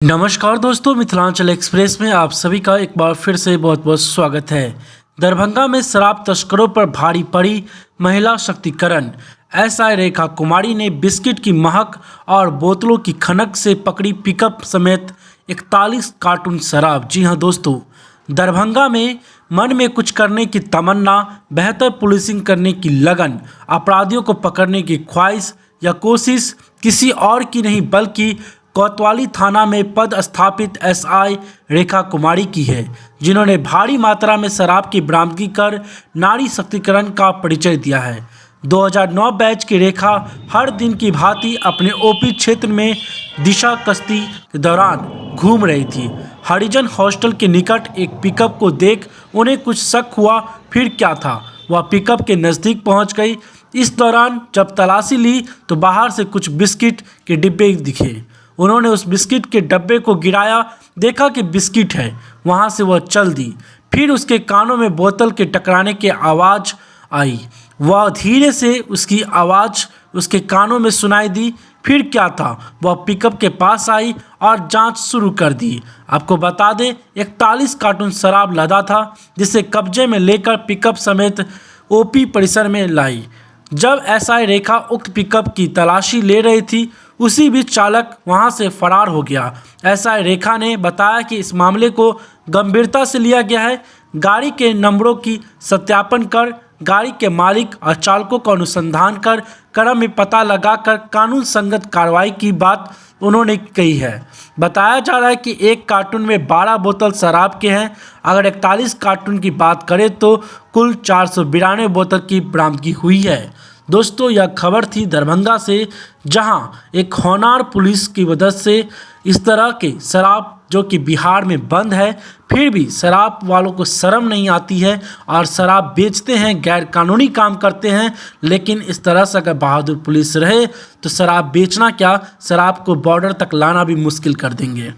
नमस्कार दोस्तों, मिथिलांचल एक्सप्रेस में आप सभी का एक बार फिर से बहुत बहुत स्वागत है। दरभंगा में शराब तस्करों पर भारी पड़ी महिला शक्तिकरण। एसआई रेखा कुमारी ने बिस्किट की महक और बोतलों की खनक से पकड़ी पिकअप समेत 41 कार्टून शराब। जी हां दोस्तों, दरभंगा में मन में कुछ करने की तमन्ना, बेहतर पुलिसिंग करने की लगन, अपराधियों को पकड़ने की ख्वाहिश या कोशिश किसी और की नहीं बल्कि कोतवाली थाना में पदस्थापित एसआई रेखा कुमारी की है, जिन्होंने भारी मात्रा में शराब की बरामदगी कर नारी शक्तिकरण का परिचय दिया है। 2009 बैच की रेखा हर दिन की भांति अपने ओपी क्षेत्र में दिशा कश्ती के दौरान घूम रही थी। हरिजन हॉस्टल के निकट एक पिकअप को देख उन्हें कुछ शक हुआ। फिर क्या था, वह पिकअप के नज़दीक पहुंच गई। इस दौरान जब तलाशी ली तो बाहर से कुछ बिस्किट के डिब्बे दिखे। उन्होंने उस बिस्किट के डब्बे को गिराया, देखा कि बिस्किट है। वहाँ से वह चल दी। फिर उसके कानों में बोतल के टकराने की आवाज़ आई। वह धीरे से उसकी आवाज़ उसके कानों में सुनाई दी। फिर क्या था, वह पिकअप के पास आई और जांच शुरू कर दी। आपको बता दें, 41 कार्टून शराब लदा था, जिसे कब्जे में लेकर पिकअप समेत ओपी परिसर में लाई। जब एसआई रेखा उक्त पिकअप की तलाशी ले रही थी, उसी बीच चालक वहां से फरार हो गया। एसआई रेखा ने बताया कि इस मामले को गंभीरता से लिया गया है। गाड़ी के नंबरों की सत्यापन कर गाड़ी के मालिक और चालकों का अनुसंधान कर क्रम में पता लगाकर कानून संगत कार्रवाई की बात उन्होंने कही है। बताया जा रहा है कि एक कार्टून में 12 बोतल शराब के हैं। अगर 41 कार्टून की बात करें तो कुल 492 बोतल की बरामदगी हुई है। दोस्तों, यह खबर थी दरभंगा से, जहां एक होनहार पुलिस की मदद से इस तरह के शराब जो कि बिहार में बंद है, फिर भी शराब वालों को शर्म नहीं आती है और शराब बेचते हैं, गैर कानूनी काम करते हैं। लेकिन इस तरह से अगर बहादुर पुलिस रहे तो शराब बेचना क्या, शराब को बॉर्डर तक लाना भी मुश्किल कर देंगे।